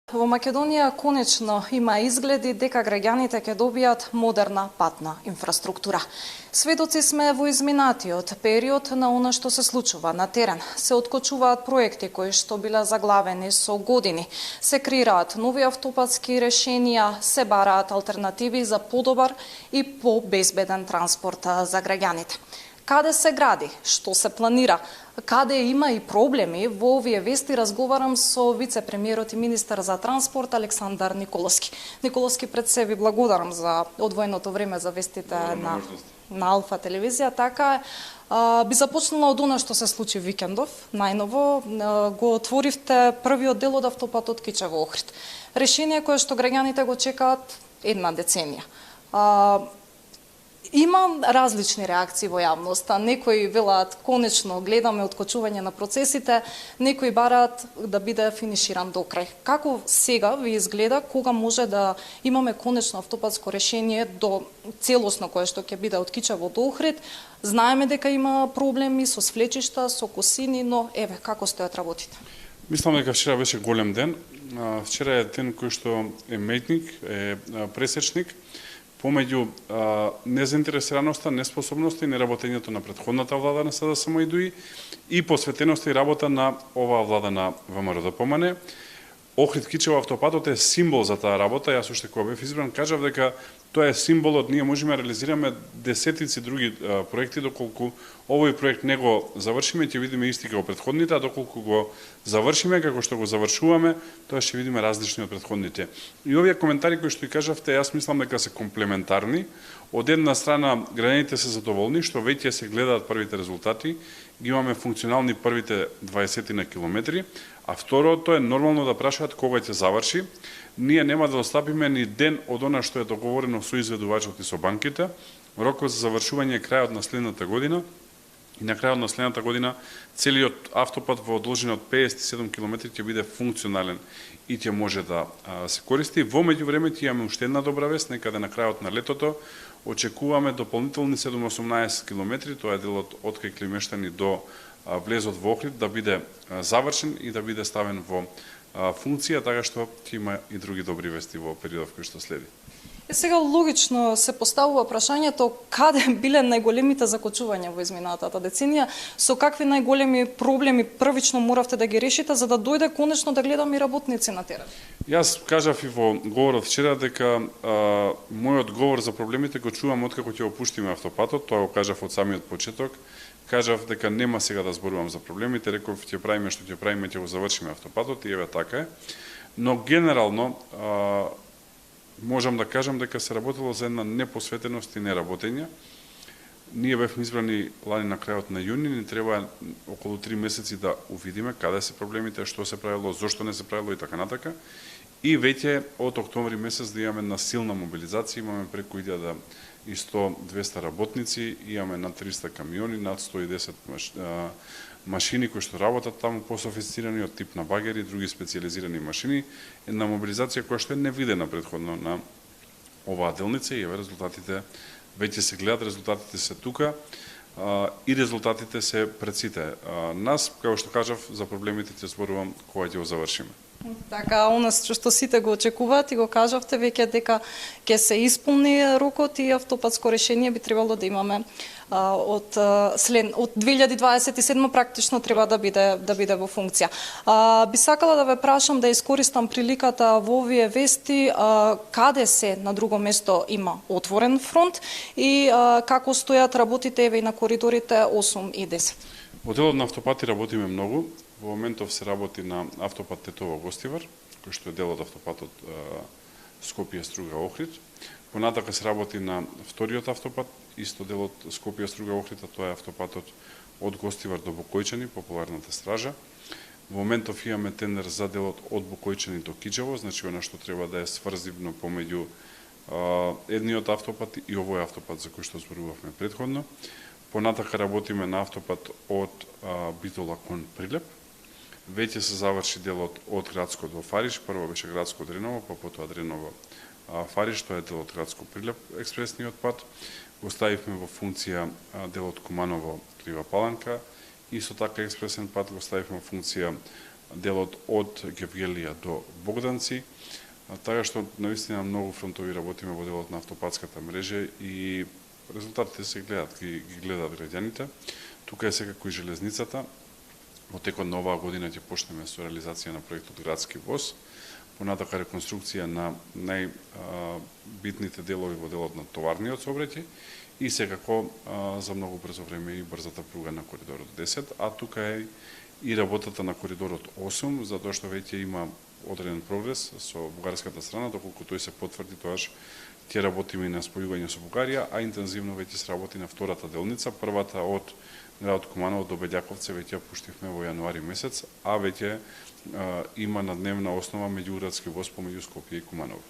Во Македонија конечно има изгледи дека граѓаните ќе добијат модерна патна инфраструктура. Сведоци сме во изминатиот период на она што се случува на терен. Се откочуваат проекти кои што биле заглавени со години. Се креираат нови автопатски решенија, се бараат алтернативи за подобар и побезбеден транспорт за граѓаните. Каде се гради, што се планира, каде има и проблеми, во овие вести разговарам со вице-премиерот и министар за транспорт Александар Николовски. Николовски, пред се ви благодарам за одвоеното време за вестите на Алфа телевизија. Така е, би започнала од она што се случи викендов. Најново го отворивте првиот дел од автопатот Кичево-Охрид. Решение кое што граѓаните го чекаат една деценија. Има различни реакции во јавноста. Некои велат конечно гледаме откочување на процесите, некои бараат да биде финиширан до крај. Како сега ви изгледа кога може да имаме конечно автопатско решение до целосно кое што ќе биде од Кичево до Охрид? Знаеме дека има проблеми со свлечишта, со косини, но еве како стојат работите? Мислам дека вчера беше голем ден. Вчера е ден кој што е метник, е пресечник помеѓу незаинтересираноста, неспособноста и неработењето на претходната влада на СДСМ и посветеноста и работа на оваа влада на ВМРО-ДПМН. Охрид Кичево автопатот е символ за таа работа. Јас уште кога бев избран кажав дека тоа е символот, ние можеме да реализираме десетици други проекти, доколку овој проект не го завршиме, ќе видиме исти како претходните, а доколку го завршиме, како што го завршуваме, тоа ќе видиме различни од претходните. И овие коментари кои што и кажавте, јас мислам дека се комплементарни. Од една страна, граѓаните се задоволни, што веќе се гледаат првите резултати, ги имаме функционални првите 20 на километри, а второто е нормално да прашаат кога ќе заврши. Ние нема да остапиме ни ден од она што е договорено со изведувачот и со банките. Рокот за завршување е крајот на следната година. И на крајот на следната година целиот автопат во должина од 57 км ќе биде функционален и ќе може да се користи. Во меѓувреме ќе имаме уште една добра вест, некаде на крајот на летото очекуваме дополнителни 7-18 км, тоа е делот од кај Климештани до влезот во Охрид, да биде завршен и да биде ставен во функција, така што ќе има и други добри вести во периодот кој што следи. Сега логично се поставува прашањето каде биле најголемите закочувања во изминатата деценија, со какви најголеми проблеми првично моравте да ги решите за да дојде конечно да гледаме и работници на терен. Јас кажав и во говорот вчера дека мојот говор за проблемите го чувам откако ќе опуштиме автопатот, тоа го кажав од самиот почеток. Кажав дека нема сега да зборувам за проблемите, реков ќе правиме што ќе правиме, ќе го завршиме автопатот и еве така е. Но генерално можам да кажам дека се работело за една непосветеност и неработење. Ние бевме избрани лани на крајот на јуни, ни треба околу 3 месеци да увидиме каде се проблемите, што се правило, зошто не се правило и така натака. И веќе од октомври месец да имаме на силна мобилизација, имаме преку 1100-200 работници, имаме над 300 камиони, над 110 машини кои што работат таму пософистицирани од тип на багери и други специјализирани машини. Една мобилизација која што е невидена претходно на оваа делница и еве резултатите веќе се гледат, резултатите се тука и резултатите се пред сите нас. Како што кажав, за проблемите ќе зборувам кога ќе го завршиме. Така, она што сите го очекуваат и го кажавте веќе дека ќе се исполни рокот и автопатско решение би требало да имаме од 2027 практично треба да биде во функција. Би сакала да ве прашам да искористам приликата во овие вести каде се на друго место има отворен фронт и како стојат работите еве и на коридорите 8 и 10. Во делот на автопати работиме многу. Во моментов се работи на автопат Тетово-Гостивар, кој што е дел од автопатот Скопје-Струга-Охрид. Понатака се работи на вториот автопат, исто дел од Скопје-Струга-Охрид, а тоа е автопатот од Гостивар до Бокојчани, популарната стража. Во моментов имаме тендер за делот од Бокојчани до Кичево, значи она што треба да е сврзивно помеѓу едниот автопат и овој автопат за кој што зборувавме претходно. Понатака работиме на автопат од Битола кон Прилеп. Веќе се заврши делот од Градско до Фариш, прво беше Градско Дреново, па потоа Дреново Фариш, тоа е делот Градско Прилеп експресниот пат. Го ставивме во функција делот Куманово Крива Паланка, исто така експресен пат го ставивме во функција делот од Гевгелија до Богданци, така што наистина многу фронтови работиме во делот на автопатската мрежа и резултатите се гледат, ги гледаат граѓаните. Тука е секако и железницата. Во текот на оваа година ќе почнеме со реализација на проектот Градски воз, понатака реконструкција на најбитните делови во делот на товарниот сообраќај и секако за многу брзо време и брзата пруга на коридорот 10, а тука е и работата на коридорот 8, затоа што веќе има одреден прогрес со бугарската страна, доколку тој се потврди, тоаш ќе работиме и на спојување со Бугарија, а интензивно веќе се работи на втората делница, првата од градот Куманово до Бељаковце веќе ја пуштивме во јануари месец, а веќе има на дневна основа меѓуградски воз помеѓу Скопје и Куманово.